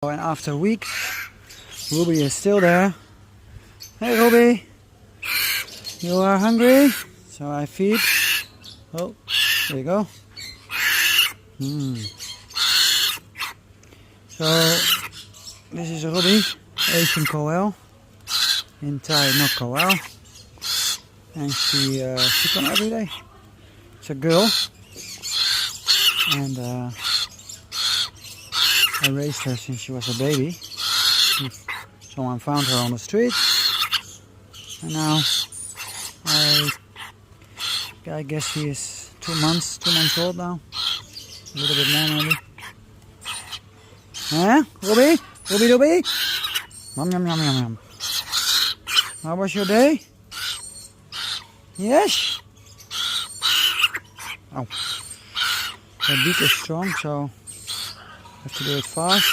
And after weeks, Ruby is still there. Hey Ruby, you are hungry? So I feed. Oh, there you go. So this is Ruby, Asian koel, in Thai not koel, and she comes every day. It's a girl, and I raised her since she was a baby. Someone found her on the street, and now I guess she is 2 months old now. A little bit more maybe. Huh? Ruby? Ruby? Yum yum yum yum yum. How was your day? Yes? Oh. The beak is strong, so I have to do it fast.